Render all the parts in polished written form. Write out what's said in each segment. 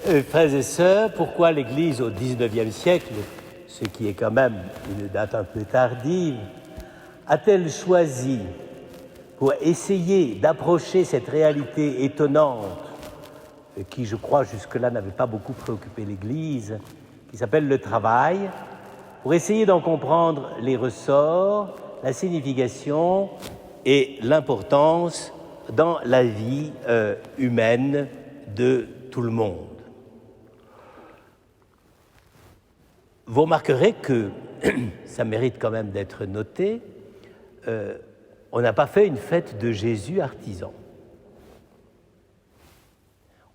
Frères et sœurs, pourquoi l'Église au XIXe siècle, ce qui est quand même une date un peu tardive, a-t-elle choisi, pour essayer d'approcher cette réalité étonnante, qui, je crois, jusque-là n'avait pas beaucoup préoccupé l'Église, qui s'appelle le travail, pour essayer d'en comprendre les ressorts, la signification et l'importance dans la vie humaine de tout le monde. Vous remarquerez que, ça mérite quand même d'être noté, on n'a pas fait une fête de Jésus artisan.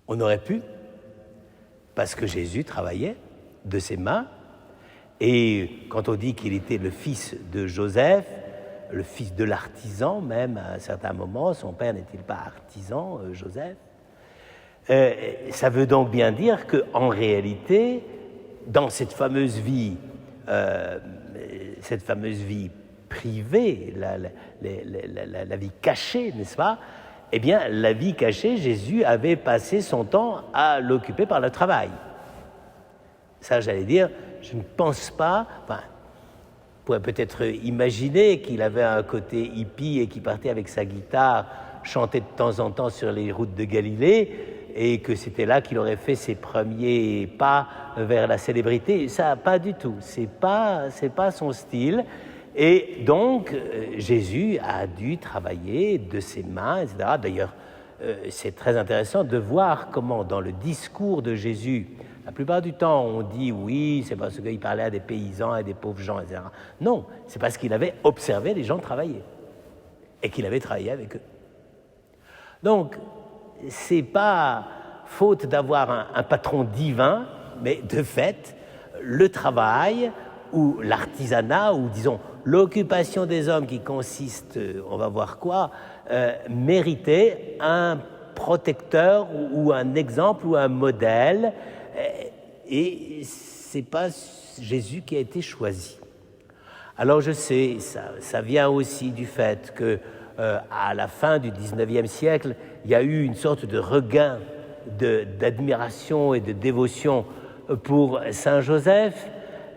On aurait pu, parce que Jésus travaillait de ses mains, et quand on dit qu'il était le fils de Joseph, le fils de l'artisan même, à un certain moment, son père n'est-il pas artisan, Joseph, ça veut donc bien dire qu'en réalité, dans cette fameuse vie privée, la vie cachée, n'est-ce pas? Eh bien, la vie cachée, Jésus avait passé son temps à l'occuper par le travail. Ça, j'allais dire, je ne pense pas... Enfin, on pourrait peut-être imaginer qu'il avait un côté hippie et qu'il partait avec sa guitare, chanter de temps en temps sur les routes de Galilée, et que c'était là qu'il aurait fait ses premiers pas vers la célébrité. Ça, pas du tout. C'est pas son style. Et donc, Jésus a dû travailler de ses mains, etc. D'ailleurs, c'est très intéressant de voir comment, dans le discours de Jésus, la plupart du temps, on dit oui, c'est parce qu'il parlait à des paysans, à des pauvres gens, etc. Non, c'est parce qu'il avait observé les gens travailler et qu'il avait travaillé avec eux. Donc, c'est pas faute d'avoir un patron divin, mais de fait, le travail ou l'artisanat, ou disons l'occupation des hommes qui consiste, on va voir quoi, méritait un protecteur ou un exemple ou un modèle, et c'est pas Jésus qui a été choisi. Alors je sais, ça vient aussi du fait que à la fin du XIXe siècle, il y a eu une sorte de regain d'admiration et de dévotion pour Saint Joseph,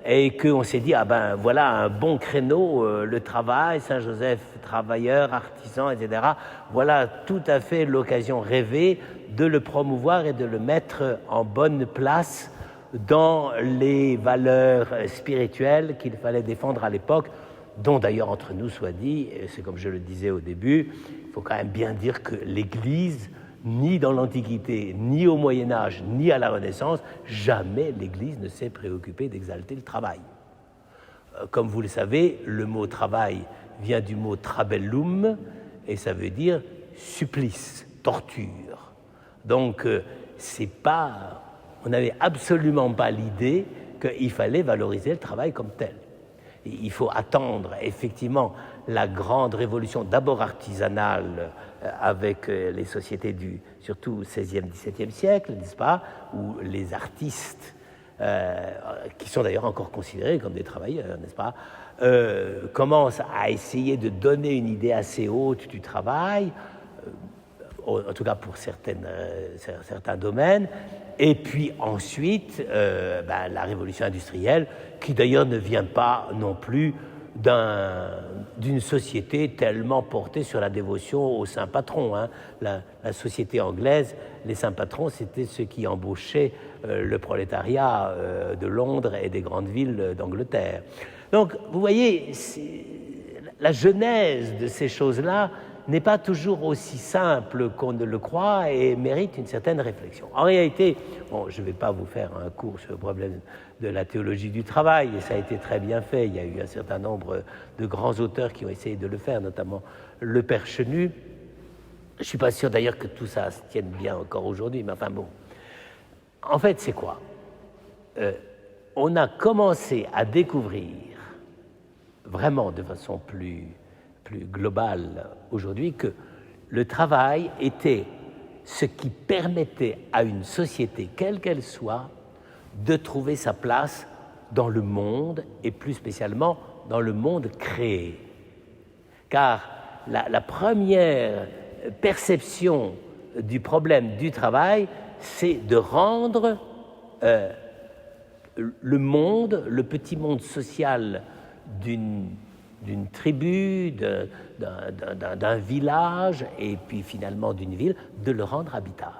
et qu'on s'est dit, ah ben voilà un bon créneau, le travail, Saint Joseph, travailleur, artisan, etc. Voilà tout à fait l'occasion rêvée de le promouvoir et de le mettre en bonne place dans les valeurs spirituelles qu'il fallait défendre à l'époque, dont d'ailleurs entre nous soit dit, et c'est comme je le disais au début, il faut quand même bien dire que l'Église, ni dans l'Antiquité, ni au Moyen-Âge, ni à la Renaissance, jamais l'Église ne s'est préoccupée d'exalter le travail. Comme vous le savez, le mot travail vient du mot trabellum, et ça veut dire supplice, torture. Donc, on n'avait absolument pas l'idée qu'il fallait valoriser le travail comme tel. Il faut attendre effectivement la grande révolution, d'abord artisanale, avec les sociétés surtout XVIe, XVIIe siècle, n'est-ce pas, où les artistes, qui sont d'ailleurs encore considérés comme des travailleurs, n'est-ce pas, commencent à essayer de donner une idée assez haute du travail, en tout cas pour certains domaines. Et puis ensuite, la révolution industrielle, qui d'ailleurs ne vient pas non plus d'une société tellement portée sur la dévotion aux saints patrons. Hein. La société anglaise, les saints patrons, c'était ceux qui embauchaient le prolétariat de Londres et des grandes villes d'Angleterre. Donc, vous voyez, la genèse de ces choses-là n'est pas toujours aussi simple qu'on ne le croit et mérite une certaine réflexion. En réalité, je ne vais pas vous faire un cours sur le problème de la théologie du travail, et ça a été très bien fait. Il y a eu un certain nombre de grands auteurs qui ont essayé de le faire, notamment le Père Chenu. Je ne suis pas sûr d'ailleurs que tout ça se tienne bien encore aujourd'hui, mais enfin bon. En fait, c'est quoi ? On a commencé à découvrir, vraiment de façon plus globale aujourd'hui, que le travail était ce qui permettait à une société, quelle qu'elle soit, de trouver sa place dans le monde, et plus spécialement dans le monde créé. Car la première perception du problème du travail, c'est de rendre le monde, le petit monde social d'une tribu, d'un village et puis finalement d'une ville, de le rendre habitable.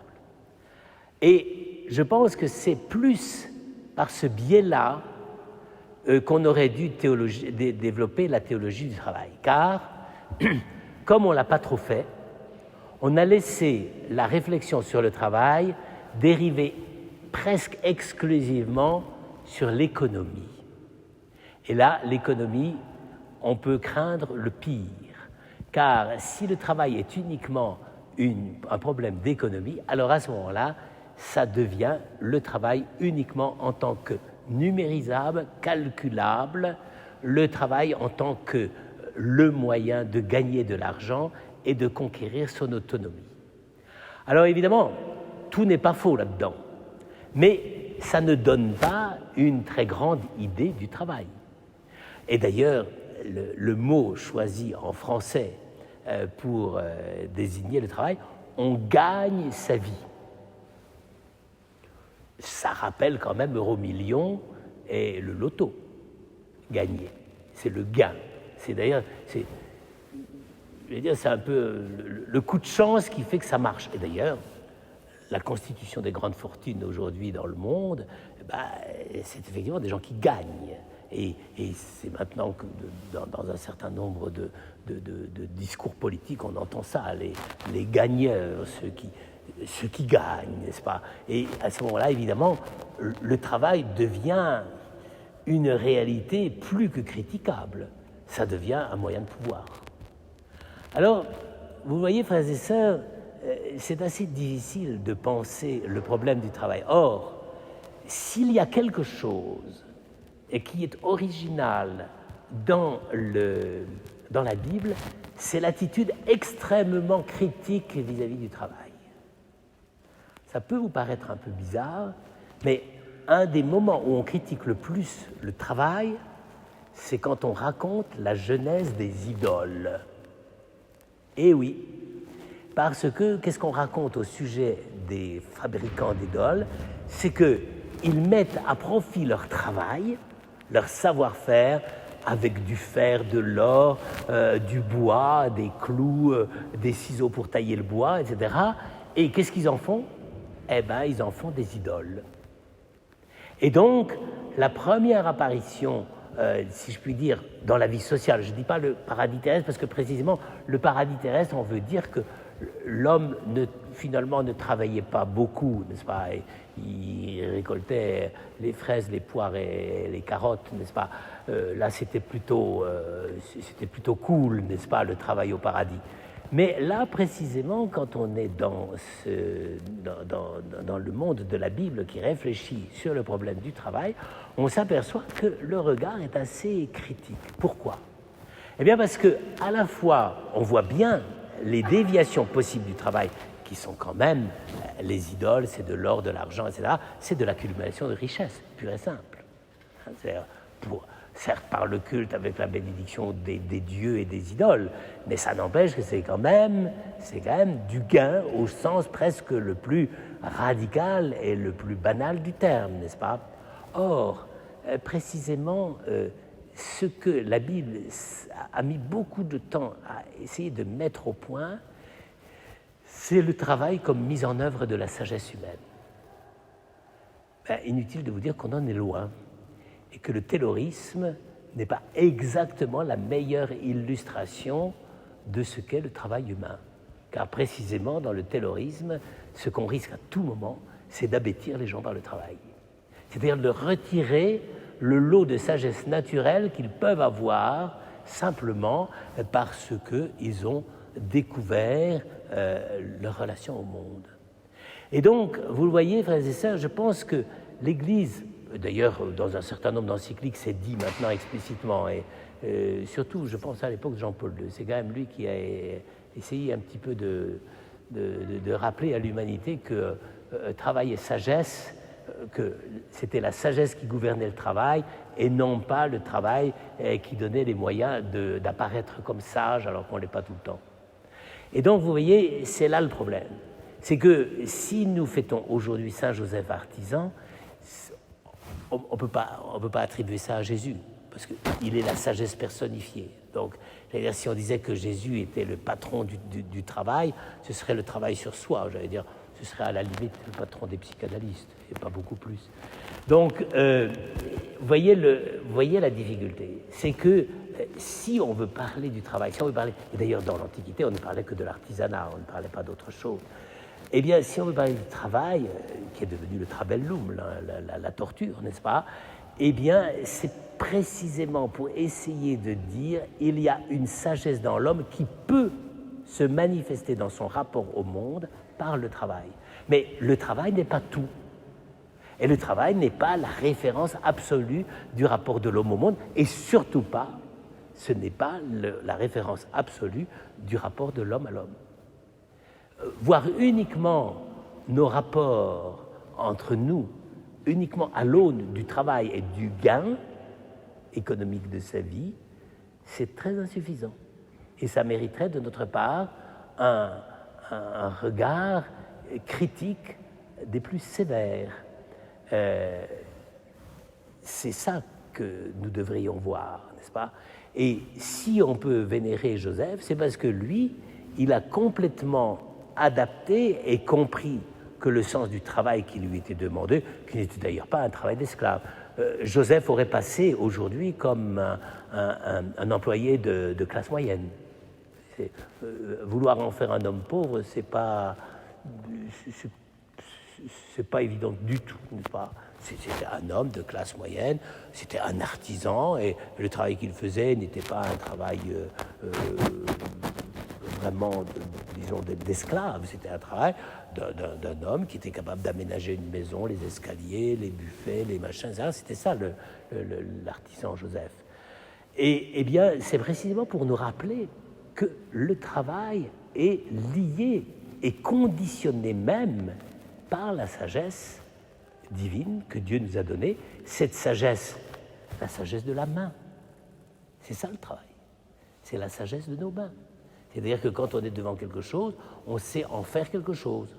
Et je pense que c'est plus par ce biais-là qu'on aurait dû développer la théologie du travail. Car, comme on ne l'a pas trop fait, on a laissé la réflexion sur le travail dériver presque exclusivement sur l'économie. Et là, l'économie, on peut craindre le pire, car si le travail est uniquement un problème d'économie, alors à ce moment-là, ça devient le travail uniquement en tant que numérisable, calculable, le travail en tant que le moyen de gagner de l'argent et de conquérir son autonomie. Alors évidemment, tout n'est pas faux là-dedans, mais ça ne donne pas une très grande idée du travail. Et d'ailleurs, le mot choisi en français pour désigner le travail, on gagne sa vie. Ça rappelle quand même Euromillions et le loto. Gagner, c'est le gain. C'est d'ailleurs, c'est un peu le coup de chance qui fait que ça marche. Et d'ailleurs, la constitution des grandes fortunes aujourd'hui dans le monde, c'est effectivement des gens qui gagnent. Et c'est maintenant que dans un certain nombre de discours politiques, on entend ça, les gagneurs, ceux qui gagnent, n'est-ce pas? Et à ce moment-là, évidemment, le travail devient une réalité plus que critiquable. Ça devient un moyen de pouvoir. Alors, vous voyez, frères et sœurs, c'est assez difficile de penser le problème du travail. Or, s'il y a quelque chose et qui est original dans la Bible, c'est l'attitude extrêmement critique vis-à-vis du travail. Ça peut vous paraître un peu bizarre, mais un des moments où on critique le plus le travail, c'est quand on raconte la genèse des idoles. Eh oui, parce que qu'est-ce qu'on raconte au sujet des fabricants d'idoles? C'est qu'ils mettent à profit leur travail, leur savoir-faire, avec du fer, de l'or, du bois, des clous, des ciseaux pour tailler le bois, etc. Et qu'est-ce qu'ils en font? Eh bien, ils en font des idoles. Et donc, la première apparition, si je puis dire, dans la vie sociale, je ne dis pas le paradis terrestre, parce que précisément, le paradis terrestre, on veut dire que l'homme finalement ne travaillait pas beaucoup, n'est-ce pas? Et il récoltait les fraises, les poires et les carottes, n'est-ce pas? Là, c'était plutôt cool, n'est-ce pas, le travail au paradis. Mais là, précisément, quand on est dans le monde de la Bible qui réfléchit sur le problème du travail, on s'aperçoit que le regard est assez critique. Pourquoi? Eh bien parce qu'à la fois, on voit bien les déviations possibles du travail, qui sont quand même les idoles, c'est de l'or, de l'argent, etc., c'est de l'accumulation de richesses, pure et simple. Certes par le culte avec la bénédiction des dieux et des idoles, mais ça n'empêche que c'est quand même du gain au sens presque le plus radical et le plus banal du terme, n'est-ce pas? Or, précisément, ce que la Bible a mis beaucoup de temps à essayer de mettre au point, c'est le travail comme mise en œuvre de la sagesse humaine. Inutile de vous dire qu'on en est loin, et que le taylorisme n'est pas exactement la meilleure illustration de ce qu'est le travail humain. Car précisément dans le taylorisme, ce qu'on risque à tout moment, c'est d'abêtir les gens par le travail. C'est-à-dire de retirer le lot de sagesse naturelle qu'ils peuvent avoir simplement parce qu'ils ont découvert leur relation au monde. Et donc, vous le voyez, frères et sœurs, je pense que l'Église, d'ailleurs, dans un certain nombre d'encycliques, c'est dit maintenant explicitement, et surtout, je pense à l'époque de Jean-Paul II, c'est quand même lui qui a essayé un petit peu de rappeler à l'humanité que travail et sagesse, que c'était la sagesse qui gouvernait le travail et non pas le travail qui donnait les moyens d'apparaître comme sage alors qu'on ne l'est pas tout le temps. Et donc, vous voyez, c'est là le problème. c'est que si nous fêtons aujourd'hui Saint Joseph artisan, on ne peut pas attribuer ça à Jésus, parce qu'il est la sagesse personnifiée. Donc, j'allais dire, si on disait que Jésus était le patron du travail, ce serait le travail sur soi, j'allais dire, ce serait à la limite le patron des psychanalystes, et pas beaucoup plus. Donc, voyez la difficulté, c'est que si on veut parler du travail, si on veut parler, et d'ailleurs dans l'Antiquité, on ne parlait que de l'artisanat, on ne parlait pas d'autre chose, eh bien, si on veut parler du travail, qui est devenu le trabellum, la torture, n'est-ce pas, eh bien, c'est précisément pour essayer de dire il y a une sagesse dans l'homme qui peut se manifester dans son rapport au monde par le travail. Mais le travail n'est pas tout. Et le travail n'est pas la référence absolue du rapport de l'homme au monde, et surtout pas, ce n'est pas la référence absolue du rapport de l'homme à l'homme. Voir uniquement nos rapports entre nous, uniquement à l'aune du travail et du gain économique de sa vie, c'est très insuffisant. Et ça mériterait de notre part un regard critique des plus sévères. C'est ça que nous devrions voir, n'est-ce pas? Et si on peut vénérer Joseph, c'est parce que lui, il a complètement adapté et compris que le sens du travail qui lui était demandé, qui n'était d'ailleurs pas un travail d'esclave. Joseph aurait passé aujourd'hui comme un employé de classe moyenne. Vouloir en faire un homme pauvre, c'est pas évident du tout, n'est-ce pas? C'était un homme de classe moyenne, c'était un artisan, et le travail qu'il faisait n'était pas un travail vraiment, disons, d'esclave. C'était un travail d'un homme qui était capable d'aménager une maison, les escaliers, les buffets, les machins, etc. C'était ça l'artisan Joseph. Et bien, c'est précisément pour nous rappeler que le travail est lié et conditionné même par la sagesse divine que Dieu nous a donnée. Cette sagesse, la sagesse de la main, c'est ça le travail. C'est la sagesse de nos mains. C'est-à-dire que quand on est devant quelque chose, on sait en faire quelque chose.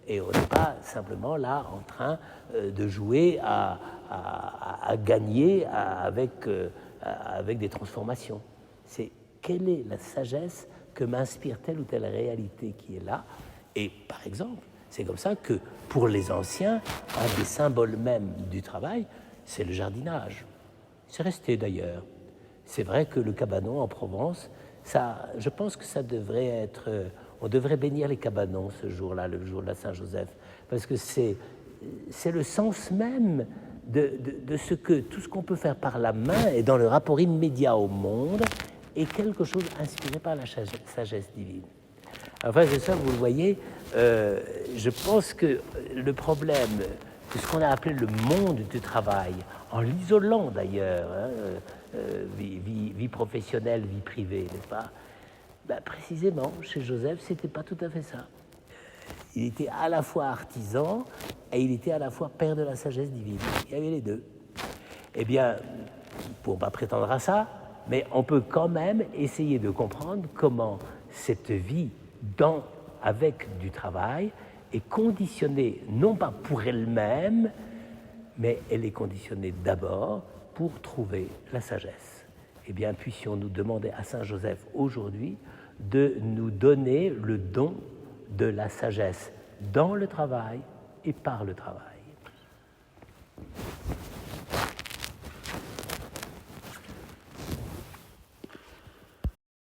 Et on n'est pas simplement là en train de jouer à gagner avec des transformations. C'est quelle est la sagesse que m'inspire telle ou telle réalité qui est là. Et par exemple, c'est comme ça que pour les anciens, un des symboles même du travail, c'est le jardinage. C'est resté d'ailleurs. C'est vrai que le cabanon en Provence, ça, je pense que ça devrait être... On devrait bénir les cabanons ce jour-là, le jour de la Saint-Joseph, parce que c'est le sens même de ce que tout ce qu'on peut faire par la main et dans le rapport immédiat au monde est quelque chose inspiré par la sagesse divine. Enfin, c'est ça, vous le voyez, je pense que le problème de ce qu'on a appelé le monde du travail, en l'isolant d'ailleurs, vie professionnelle, vie privée, n'est-ce pas? Ben, précisément, chez Joseph, c'était pas tout à fait ça. Il était à la fois artisan et il était à la fois père de la sagesse divine. Il y avait les deux. Eh bien, pour ne pas prétendre à ça, mais on peut quand même essayer de comprendre comment cette vie avec du travail est conditionnée, non pas pour elle-même, mais elle est conditionnée d'abord pour trouver la sagesse. Eh bien, puissions-nous demander à Saint Joseph aujourd'hui de nous donner le don de la sagesse dans le travail et par le travail.